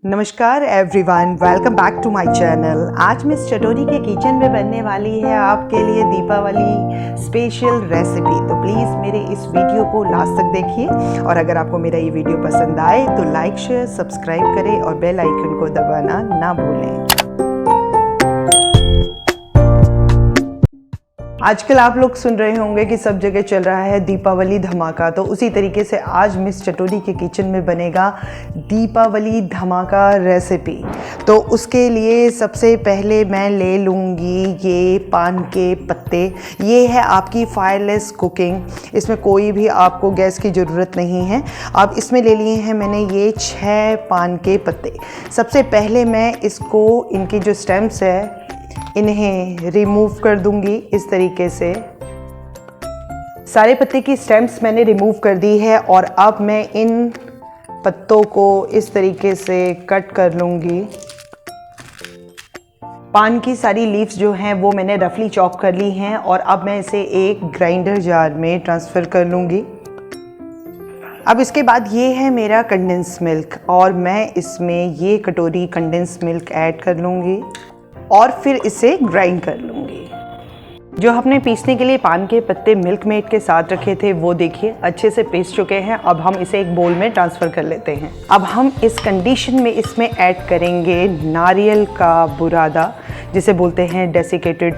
नमस्कार everyone, welcome back to my channel. आज miss Chatori के किचन में बनने वाली है आपके लिए दीपावली स्पेशल रेसिपी। तो प्लीज़ मेरे इस वीडियो को लास्ट तक देखिए और अगर आपको मेरा ये वीडियो पसंद आए तो लाइक शेयर सब्सक्राइब करें और बेल आइकन को दबाना ना भूलें। आजकल आप लोग सुन रहे होंगे कि सब जगह चल रहा है दीपावली धमाका, तो उसी तरीके से आज मिस चटोरी के किचन में बनेगा दीपावली धमाका रेसिपी। तो उसके लिए सबसे पहले मैं ले लूँगी ये पान के पत्ते। ये है आपकी फायरलेस कुकिंग, इसमें कोई भी आपको गैस की ज़रूरत नहीं है। अब इसमें ले लिए हैं मैंने ये 6 पान के पत्ते। सबसे पहले मैं इसको इनकी जो स्टेम्स है इन्हें रिमूव कर दूंगी। इस तरीके से सारे पत्ते की स्टेम्स मैंने रिमूव कर दी है और अब मैं इन पत्तों को इस तरीके से कट कर लूंगी। पान की सारी लीव्स जो हैं वो मैंने रफली चॉप कर ली हैं और अब मैं इसे एक ग्राइंडर जार में ट्रांसफ़र कर लूँगी। अब इसके बाद ये है मेरा कंडेंस मिल्क और मैं इसमें ये कटोरी कंडेंस मिल्क ऐड कर लूँगी और फिर इसे ग्राइंड कर लूँगी। जो हमने पीसने के लिए पान के पत्ते मिल्क मेड के साथ रखे थे वो देखिए अच्छे से पीस चुके हैं। अब हम इसे एक बोल में ट्रांसफ़र कर लेते हैं। अब हम इस कंडीशन में इसमें ऐड करेंगे नारियल का बुरादा, जिसे बोलते हैं डेसिकेटेड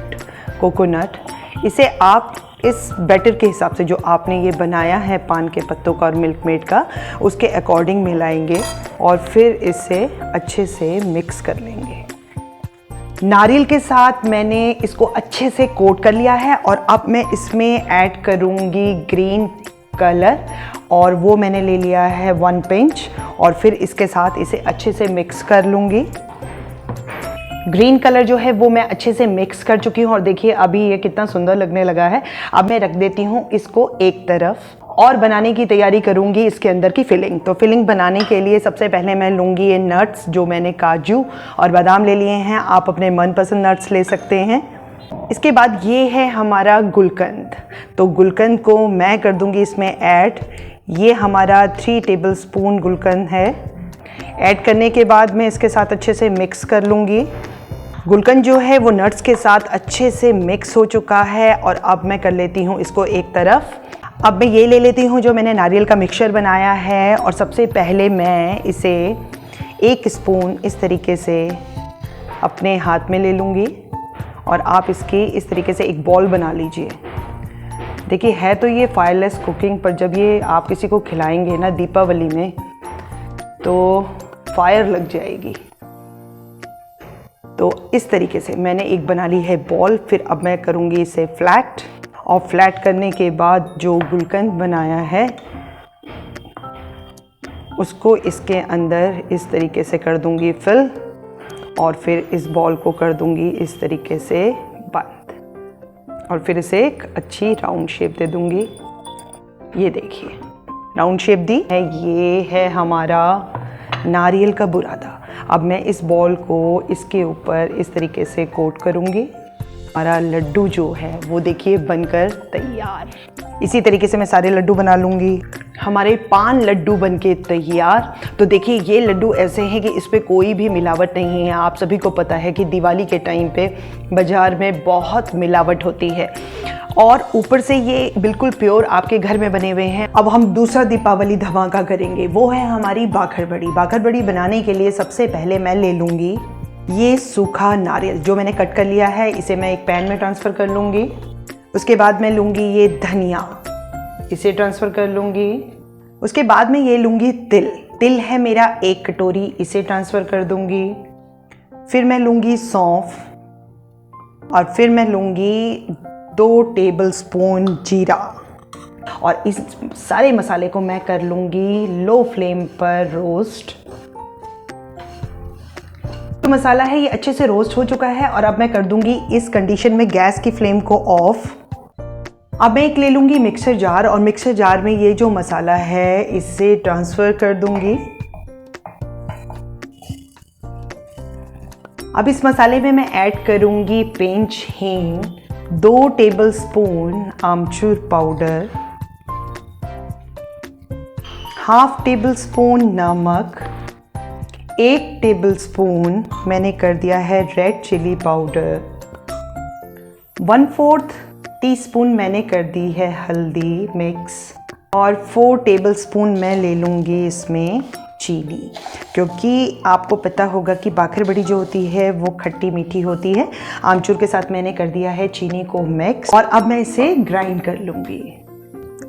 कोकोनट। इसे आप इस बैटर के हिसाब से जो आपने ये बनाया है पान के पत्तों का और मिल्क मेड का, उसके अकॉर्डिंग मिलाएंगे और फिर इसे अच्छे से मिक्स कर लेंगे। नारियल के साथ मैंने इसको अच्छे से कोट कर लिया है और अब मैं इसमें ऐड करूँगी ग्रीन कलर और वो मैंने ले लिया है 1 पिंच और फिर इसके साथ इसे अच्छे से मिक्स कर लूँगी। ग्रीन कलर जो है वो मैं अच्छे से मिक्स कर चुकी हूँ और देखिए अभी ये कितना सुंदर लगने लगा है। अब मैं रख देती हूँ इसको एक तरफ और बनाने की तैयारी करूँगी इसके अंदर की फिलिंग। तो फिलिंग बनाने के लिए सबसे पहले मैं लूँगी ये नट्स, जो मैंने काजू और बादाम ले लिए हैं। आप अपने मनपसंद नट्स ले सकते हैं। इसके बाद ये है हमारा गुलकंद, तो गुलकंद को मैं कर दूँगी इसमें ऐड। ये हमारा 3 टेबलस्पून गुलकंद है। ऐड करने के बाद मैं इसके साथ अच्छे से मिक्स कर लूँगी। गुलकंद जो है वो नट्स के साथ अच्छे से मिक्स हो चुका है और अब मैं कर लेती हूँ इसको एक तरफ। अब मैं ये ले लेती हूँ जो मैंने नारियल का मिक्सचर बनाया है और सबसे पहले मैं इसे 1 स्पून इस तरीके से अपने हाथ में ले लूँगी और आप इसकी इस तरीके से एक बॉल बना लीजिए। देखिए है तो ये फायरलेस कुकिंग, पर जब ये आप किसी को खिलाएंगे ना दीपावली में तो फायर लग जाएगी। तो इस तरीके से मैंने एक बना ली है बॉल। फिर अब मैं करूँगी इसे फ्लैट और फ्लैट करने के बाद जो गुलकंद बनाया है उसको इसके अंदर इस तरीके से कर दूंगी फिल और फिर इस बॉल को कर दूंगी इस तरीके से बंद और फिर इसे एक अच्छी राउंड शेप दे दूंगी। ये देखिए राउंड शेप दी है। ये है हमारा नारियल का बुरादा। अब मैं इस बॉल को इसके ऊपर इस तरीके से कोट करूंगी। हमारा लड्डू जो है वो देखिए बनकर तैयार। इसी तरीके से मैं सारे लड्डू बना लूँगी। हमारे 5 लड्डू बनके तैयार। तो देखिए ये लड्डू ऐसे हैं कि इस पे कोई भी मिलावट नहीं है। आप सभी को पता है कि दिवाली के टाइम पे बाज़ार में बहुत मिलावट होती है और ऊपर से ये बिल्कुल प्योर आपके घर में बने हुए हैं। अब हम दूसरा दीपावली धमाका करेंगे, वो है हमारी बाखर बड़ी। बाखर बड़ी बनाने के लिए सबसे पहले मैं ले लूँगी ये सूखा नारियल जो मैंने कट कर लिया है। इसे मैं एक पैन में ट्रांसफ़र कर लूँगी। उसके बाद मैं लूँगी ये धनिया, इसे ट्रांसफ़र कर लूँगी। उसके बाद मैं ये लूँगी तिल। तिल है मेरा 1 कटोरी, इसे ट्रांसफ़र कर दूँगी। फिर मैं लूँगी सौंफ और फिर मैं लूँगी 2 टेबलस्पून जीरा और इस सारे मसाले को मैं कर लूँगी लो फ्लेम पर रोस्ट। तो मसाला है ये अच्छे से रोस्ट हो चुका है और अब मैं कर दूंगी इस कंडीशन में गैस की फ्लेम को ऑफ। अब मैं एक ले लूँगी मिक्सर जार और मिक्सर जार में ये जो मसाला है इसे ट्रांसफ़र कर दूंगी। अब इस मसाले में मैं ऐड करूँगी पिंच हींग, 2 टेबलस्पून आमचूर पाउडर, हाफ टेबल स्पून नमक, 1 टेबलस्पून मैंने कर दिया है रेड चिली पाउडर, 1/4 टीस्पून मैंने कर दी है हल्दी मिक्स, और 4 टेबलस्पून मैं ले लूँगी इसमें चीनी, क्योंकि आपको पता होगा कि बाखर बड़ी जो होती है वो खट्टी मीठी होती है। आमचूर के साथ मैंने कर दिया है चीनी को मिक्स, और अब मैं इसे ग्राइंड कर लूँगी।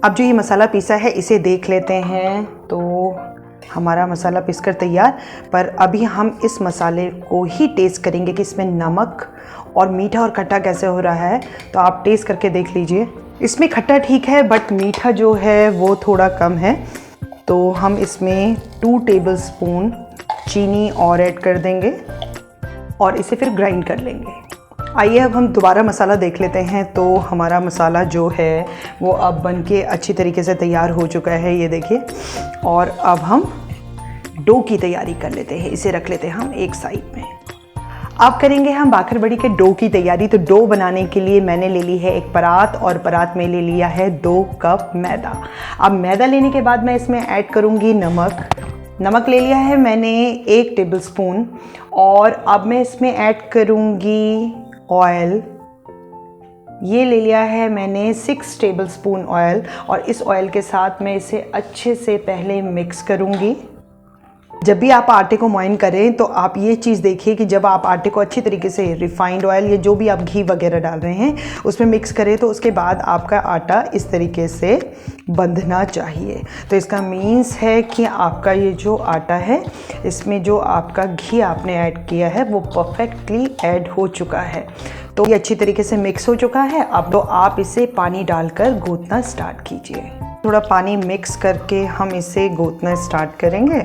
अब जो ये मसाला पीसा है इसे देख लेते हैं। तो हमारा मसाला पीसकर तैयार, पर अभी हम इस मसाले को ही टेस्ट करेंगे कि इसमें नमक और मीठा और खट्टा कैसे हो रहा है। तो आप टेस्ट करके देख लीजिए। इसमें खट्टा ठीक है, बट मीठा जो है वो थोड़ा कम है। तो हम इसमें 2 टेबलस्पून चीनी और ऐड कर देंगे और इसे फिर ग्राइंड कर लेंगे। आइए अब हम दोबारा मसाला देख लेते हैं। तो हमारा मसाला जो है वो अब बनके अच्छी तरीके से तैयार हो चुका है, ये देखिए। और अब हम डो की तैयारी कर लेते हैं, इसे रख लेते हैं हम एक साइड में। अब करेंगे हम बाखर बड़ी के डो की तैयारी। तो डो बनाने के लिए मैंने ले ली है एक परात, और परात में ले लिया है 2 कप मैदा। अब मैदा लेने के बाद मैं इसमें ऐड करूँगी नमक। नमक ले लिया है मैंने 1 टेबलस्पून, और अब मैं इसमें ऐड करूँगी ऑयल। ये ले लिया है मैंने 6 टेबलस्पून ऑयल, और इस ऑयल के साथ मैं इसे अच्छे से पहले मिक्स करूँगी। जब भी आप आटे को मॉइन करें तो आप ये चीज़ देखिए कि जब आप आटे को अच्छी तरीके से रिफाइंड ऑयल या जो भी आप घी वगैरह डाल रहे हैं उसमें मिक्स करें, तो उसके बाद आपका आटा इस तरीके से बंधना चाहिए। तो इसका मीन्स है कि आपका ये जो आटा है इसमें जो आपका घी आपने ऐड किया है वो परफेक्टली ऐड हो चुका है। तो ये अच्छी तरीके से मिक्स हो चुका है। अब तो आप इसे पानी डालकर गूंथना स्टार्ट कीजिए। थोड़ा पानी मिक्स करके हम इसे गूंथना स्टार्ट करेंगे,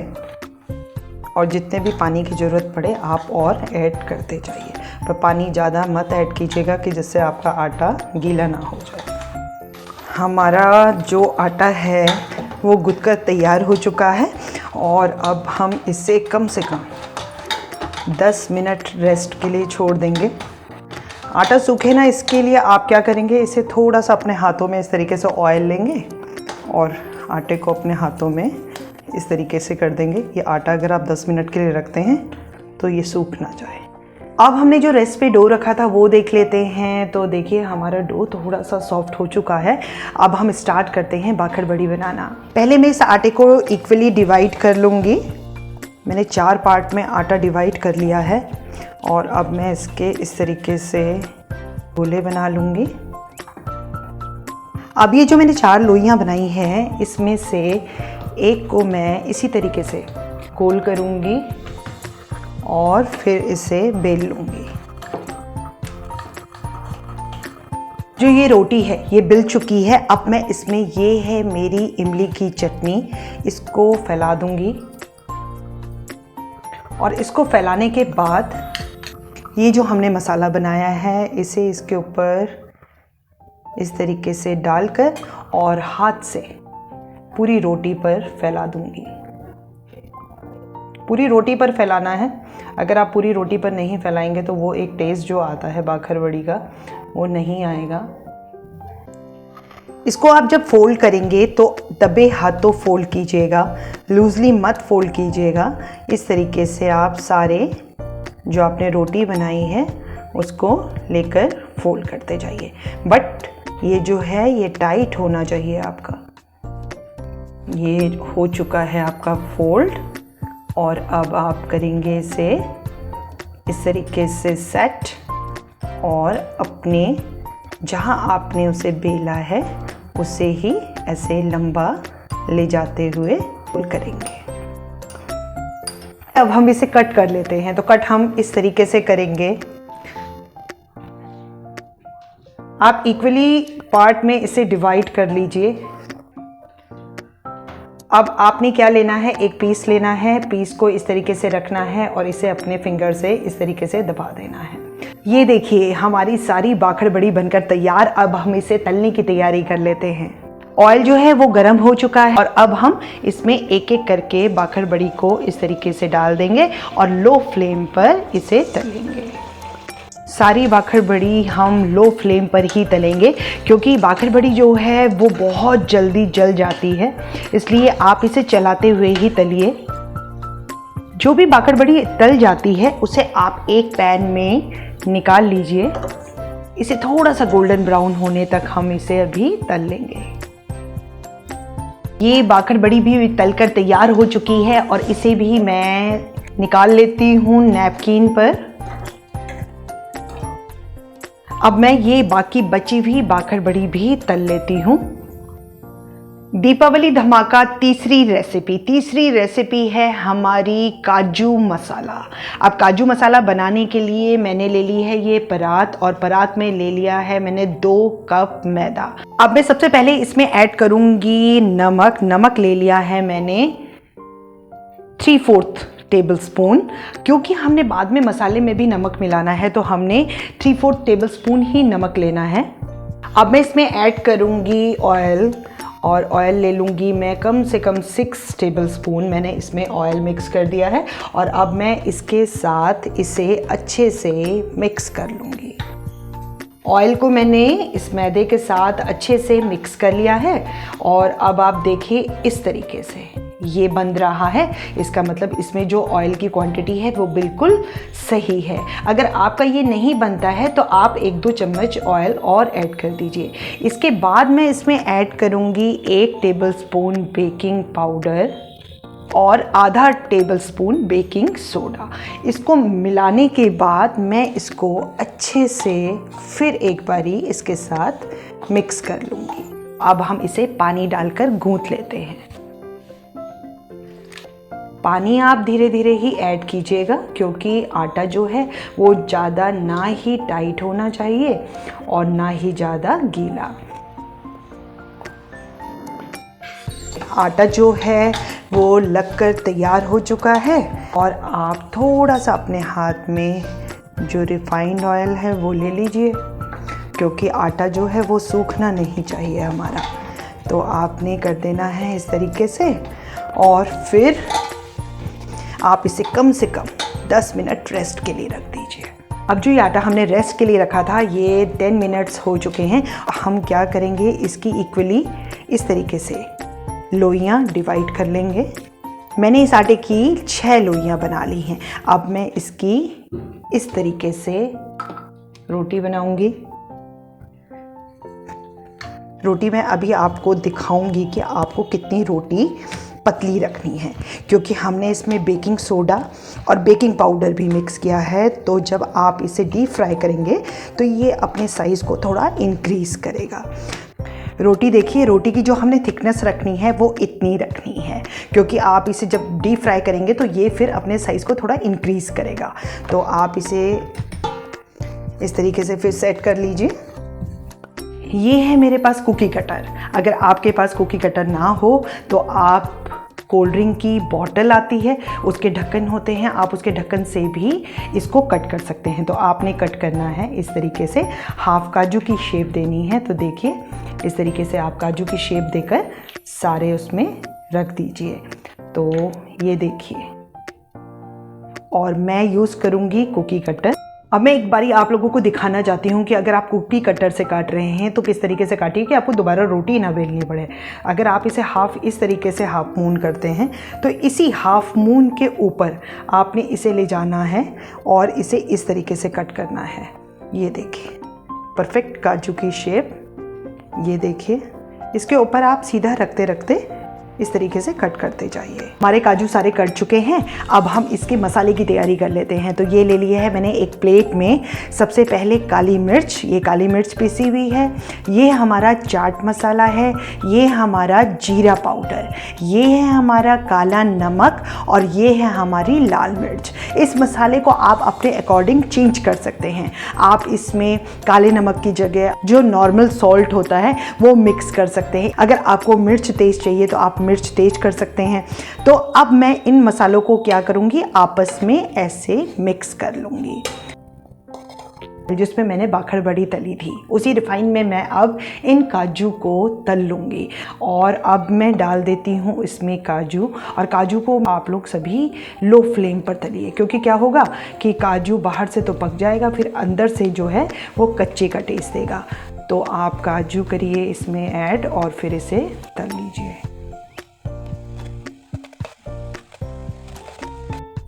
और जितने भी पानी की ज़रूरत पड़े आप और ऐड करते जाइए, पर पानी ज़्यादा मत ऐड कीजिएगा कि जिससे आपका आटा गीला ना हो जाए। हमारा जो आटा है वो गूंथ कर तैयार हो चुका है, और अब हम इसे कम से कम 10 मिनट रेस्ट के लिए छोड़ देंगे। आटा सूखे ना, इसके लिए आप क्या करेंगे, इसे थोड़ा सा अपने हाथों में इस तरीके से ऑयल लेंगे और आटे को अपने हाथों में इस तरीके से कर देंगे। ये आटा अगर आप 10 मिनट के लिए रखते हैं तो ये सूख ना जाए। अब हमने जो रेस्ट पे डो रखा था वो देख लेते हैं। तो देखिए हमारा डो थोड़ा सा सॉफ्ट हो चुका है। अब हम स्टार्ट करते हैं बाखर बड़ी बनाना। पहले मैं इस आटे को इक्वली डिवाइड कर लूँगी। मैंने 4 पार्ट में आटा डिवाइड कर लिया है, और अब मैं इसके इस तरीके से गोले बना लूँगी। अब ये जो मैंने 4 लोइयाँ बनाई हैं इसमें से एक को मैं इसी तरीके से गोल करूँगी और फिर इसे बेल लूँगी। जो ये रोटी है ये बिल चुकी है। अब मैं इसमें, ये है मेरी इमली की चटनी, इसको फैला दूँगी। और इसको फैलाने के बाद ये जो हमने मसाला बनाया है इसे इसके ऊपर इस तरीके से डालकर और हाथ से पूरी रोटी पर फैला दूंगी। पूरी रोटी पर फैलाना है। अगर आप पूरी रोटी पर नहीं फैलाएंगे तो वो एक टेस्ट जो आता है बाखर बड़ी का वो नहीं आएगा। इसको आप जब फोल्ड करेंगे तो दबे हाथों फोल्ड कीजिएगा, लूजली मत फोल्ड कीजिएगा। इस तरीके से आप सारे जो आपने रोटी बनाई है उसको लेकर फोल्ड करते जाइए। बट ये जो है ये टाइट होना चाहिए आपका। ये हो चुका है आपका फोल्ड, और अब आप करेंगे इसे इस तरीके से सेट, और अपने जहां आपने उसे बेला है उसे ही ऐसे लंबा ले जाते हुए फोल्ड करेंगे। अब हम इसे कट कर लेते हैं। तो कट हम इस तरीके से करेंगे। आप इक्वली पार्ट में इसे डिवाइड कर लीजिए। अब आपने क्या लेना है, एक पीस लेना है। पीस को इस तरीके से रखना है और इसे अपने फिंगर से इस तरीके से दबा देना है। ये देखिए हमारी सारी बाखर बड़ी बनकर तैयार। अब हम इसे तलने की तैयारी कर लेते हैं। ऑयल जो है वो गर्म हो चुका है, और अब हम इसमें एक एक करके बाखर बड़ी को इस तरीके से डाल देंगे और लो फ्लेम पर इसे तलेंगे। सारी बाखर बड़ी हम लो फ्लेम पर ही तलेंगे, क्योंकि बाखर बड़ी जो है वो बहुत जल्दी जल जाती है, इसलिए आप इसे चलाते हुए ही तलिए। जो भी बाकड़ बड़ी तल जाती है उसे आप एक पैन में निकाल लीजिए। इसे थोड़ा सा गोल्डन ब्राउन होने तक हम इसे अभी तल लेंगे। ये बाकड़ बड़ी भी तलकर तैयार हो चुकी है और इसे भी मैं निकाल लेती हूँ नैपकिन पर। अब मैं ये बाकी बची हुई बाकड़ बड़ी भी तल लेती हूँ। दीपावली धमाका तीसरी रेसिपी है हमारी काजू मसाला। अब काजू मसाला बनाने के लिए मैंने ले ली है ये परात और परात में ले लिया है मैंने 2 कप मैदा। अब मैं सबसे पहले इसमें ऐड करूंगी नमक। नमक ले लिया है मैंने 3/4 टेबल स्पून, क्योंकि हमने बाद में मसाले में भी नमक मिलाना है तो हमने 3/4 टेबल स्पून ही नमक लेना है। अब मैं इसमें ऐड करूंगी ऑयल और ऑयल ले लूँगी मैं कम से कम 6 टेबल स्पून मैंने इसमें ऑयल मिक्स कर दिया है और अब मैं इसके साथ इसे अच्छे से मिक्स कर लूँगी। ऑयल को मैंने इस मैदे के साथ अच्छे से मिक्स कर लिया है और अब आप देखिए इस तरीके से ये बन रहा है। इसका मतलब इसमें जो ऑयल की क्वांटिटी है वो बिल्कुल सही है। अगर आपका ये नहीं बनता है तो आप 1-2 चम्मच ऑयल और ऐड कर दीजिए। इसके बाद मैं इसमें ऐड करूँगी 1 टेबल स्पून बेकिंग पाउडर और आधा टेबल स्पून बेकिंग सोडा। इसको मिलाने के बाद मैं इसको अच्छे से फिर एक बारी इसके साथ मिक्स कर लूँगी। अब हम इसे पानी डालकर गूँथ लेते हैं। पानी आप धीरे धीरे ही ऐड कीजिएगा क्योंकि आटा जो है वो ज़्यादा ना ही टाइट होना चाहिए और ना ही ज़्यादा गीला। आटा जो है वो लगकर तैयार हो चुका है और आप थोड़ा सा अपने हाथ में जो रिफाइंड ऑयल है वो ले लीजिए, क्योंकि आटा जो है वो सूखना नहीं चाहिए हमारा। तो आपने कर देना है इस तरीके से और फिर आप इसे कम से कम 10 मिनट रेस्ट के लिए रख दीजिए। अब जो ये आटा हमने रेस्ट के लिए रखा था ये 10 मिनट्स हो चुके हैं। हम क्या करेंगे, इसकी इक्वली इस तरीके से लोइयाँ डिवाइड कर लेंगे। मैंने इस आटे की 6 लोइयाँ बना ली हैं। अब मैं इसकी इस तरीके से रोटी बनाऊंगी। रोटी मैं अभी आपको दिखाऊंगी कि आपको कितनी रोटी पतली रखनी है, क्योंकि हमने इसमें बेकिंग सोडा और बेकिंग पाउडर भी मिक्स किया है। तो जब आप इसे डीप फ्राई करेंगे तो ये अपने साइज़ को थोड़ा इंक्रीज़ करेगा। रोटी देखिए, रोटी की जो हमने थिकनेस रखनी है वो इतनी रखनी है, क्योंकि आप इसे जब डीप फ्राई करेंगे तो ये फिर अपने साइज़ को थोड़ा इंक्रीज़ करेगा। तो आप इसे इस तरीके से फिर सेट कर लीजिए। ये है मेरे पास कुकी कटर। अगर आपके पास कुकी कटर ना हो तो आप कोल्ड ड्रिंक की बॉटल आती है, उसके ढक्कन होते हैं, आप उसके ढक्कन से भी इसको कट कर सकते हैं। तो आपने कट करना है इस तरीके से, हाफ काजू की शेप देनी है। तो देखिए इस तरीके से आप काजू की शेप देकर सारे उसमें रख दीजिए। तो ये देखिए, और मैं यूज़ करूँगी कुकी कटर। अब मैं एक बारी आप लोगों को दिखाना चाहती हूँ कि अगर आप कुकी कटर से काट रहे हैं तो किस तरीके से काटिए कि आपको दोबारा रोटी ना बेलनी पड़े। अगर आप इसे हाफ इस तरीके से हाफ मून करते हैं तो इसी हाफ मून के ऊपर आपने इसे ले जाना है और इसे इस तरीके से कट करना है। ये देखिए परफेक्ट काजू की शेप। ये देखिए, इसके ऊपर आप सीधा रखते रखते इस तरीके से कट करते जाइए। हमारे काजू सारे कट चुके हैं। अब हम इसके मसाले की तैयारी कर लेते हैं। तो ये ले लिया है मैंने एक प्लेट में। सबसे पहले काली मिर्च, ये काली मिर्च पिसी हुई है। ये हमारा चाट मसाला है। ये हमारा जीरा पाउडर, ये है हमारा काला नमक और ये है हमारी लाल मिर्च। इस मसाले को आप अपने अकॉर्डिंग चेंज कर सकते हैं। आप इसमें काले नमक की जगह जो नॉर्मल सॉल्ट होता है वो मिक्स कर सकते हैं। अगर आपको मिर्च तेज़ चाहिए तो आप मिर्च तेज कर सकते हैं। तो अब मैं इन मसालों को क्या करूंगी, आपस में ऐसे मिक्स कर लूंगी। जिसमें मैंने बाखड़ बड़ी तली थी उसी रिफाइन में मैं अब इन काजू को तल लूँगी। और अब मैं डाल देती हूँ इसमें काजू, और काजू को आप लोग सभी लो फ्लेम पर तलिए, क्योंकि क्या होगा कि काजू बाहर से तो पक जाएगा, फिर अंदर से जो है वो कच्चे का टेस्ट देगा। तो आप काजू करिए इसमें ऐड और फिर इसे तल लीजिए।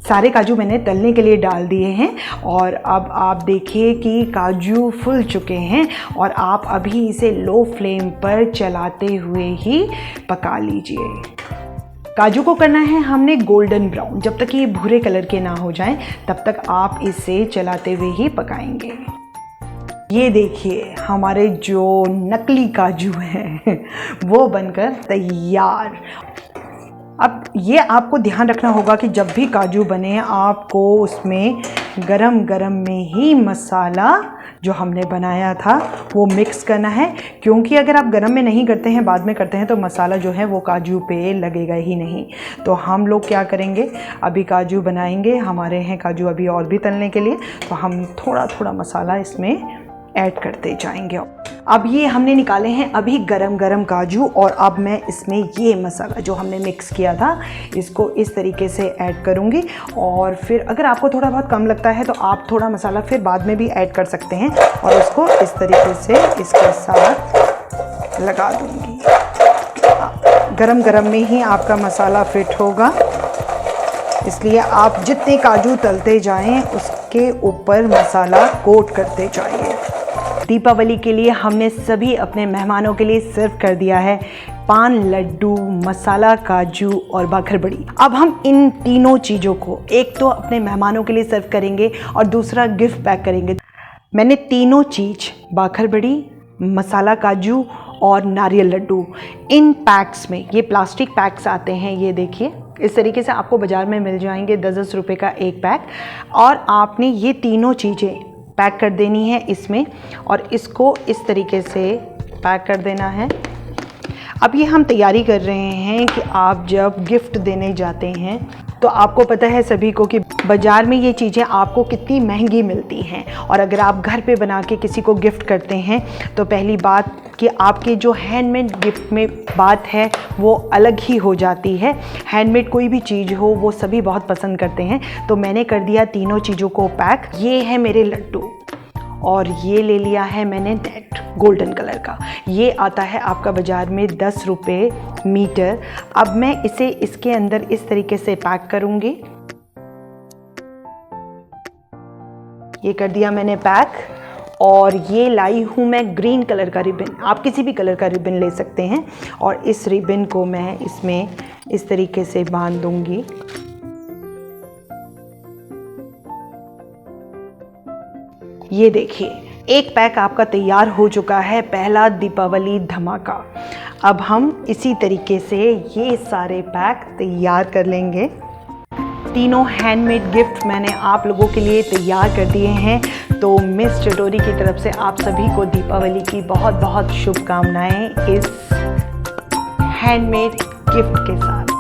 सारे काजू मैंने तलने के लिए डाल दिए हैं और अब आप देखिए कि काजू फूल चुके हैं और आप अभी इसे लो फ्लेम पर चलाते हुए ही पका लीजिए। काजू को करना है हमने गोल्डन ब्राउन, जब तक ये भूरे कलर के ना हो जाएं तब तक आप इसे चलाते हुए ही पकाएंगे। ये देखिए हमारे जो नकली काजू हैं वो बनकर तैयार। अब ये आपको ध्यान रखना होगा कि जब भी काजू बने आपको उसमें गरम गरम में ही मसाला जो हमने बनाया था वो मिक्स करना है, क्योंकि अगर आप गरम में नहीं करते हैं बाद में करते हैं तो मसाला जो है वो काजू पे लगेगा ही नहीं। तो हम लोग क्या करेंगे, अभी काजू बनाएंगे, हमारे हैं काजू अभी और भी तलने के लिए, तो हम थोड़ा थोड़ा मसाला इसमें ऐड करते जाएंगे। अब ये हमने निकाले हैं अभी गरम गरम काजू और अब मैं इसमें ये मसाला जो हमने मिक्स किया था इसको इस तरीके से ऐड करूँगी। और फिर अगर आपको थोड़ा बहुत कम लगता है तो आप थोड़ा मसाला फिर बाद में भी ऐड कर सकते हैं और उसको इस तरीके से इसके साथ लगा दूँगी। गरम गरम में ही आपका मसाला फिट होगा, इसलिए आप जितने काजू तलते जाएं उसके ऊपर मसाला कोट करते जाइए। दीपावली के लिए हमने सभी अपने मेहमानों के लिए सर्व कर दिया है पान लड्डू, मसाला काजू और बाखर बड़ी। अब हम इन तीनों चीज़ों को एक तो अपने मेहमानों के लिए सर्व करेंगे और दूसरा गिफ्ट पैक करेंगे। मैंने तीनों चीज़ बाखर बड़ी, मसाला काजू और नारियल लड्डू इन पैक्स में, ये प्लास्टिक पैक्स आते हैं, ये देखिए इस तरीके से आपको बाज़ार में मिल जाएंगे 10-10 रुपये का एक पैक। और आपने ये तीनों चीज़ें पैक कर देनी है इसमें और इसको इस तरीके से पैक कर देना है। अब ये हम तैयारी कर रहे हैं कि आप जब गिफ्ट देने जाते हैं तो आपको पता है सभी को कि बाज़ार में ये चीज़ें आपको कितनी महंगी मिलती हैं, और अगर आप घर पे बना के किसी को गिफ्ट करते हैं तो पहली बात कि आपके जो हैंडमेड गिफ्ट में बात है वो अलग ही हो जाती है। हैंडमेड कोई भी चीज़ हो वो सभी बहुत पसंद करते हैं। तो मैंने कर दिया तीनों चीज़ों को पैक। ये है मेरे लड्डू और ये ले लिया है मैंने नेट गोल्डन कलर का, ये आता है आपका बाज़ार में 10 रुपये मीटर। अब मैं इसे इसके अंदर इस तरीके से पैक करूँगी। ये कर दिया मैंने पैक और ये लाई हूँ मैं ग्रीन कलर का रिबन, आप किसी भी कलर का रिबन ले सकते हैं और इस रिबन को मैं इसमें इस तरीके से बांध दूँगी। ये देखिए एक पैक आपका तैयार हो चुका है, पहला दीपावली धमाका। अब हम इसी तरीके से ये सारे पैक तैयार कर लेंगे। तीनों हैंडमेड गिफ्ट मैंने आप लोगों के लिए तैयार कर दिए हैं। तो मिस चटोरी की तरफ से आप सभी को दीपावली की बहुत बहुत शुभकामनाएं इस हैंडमेड गिफ्ट के साथ।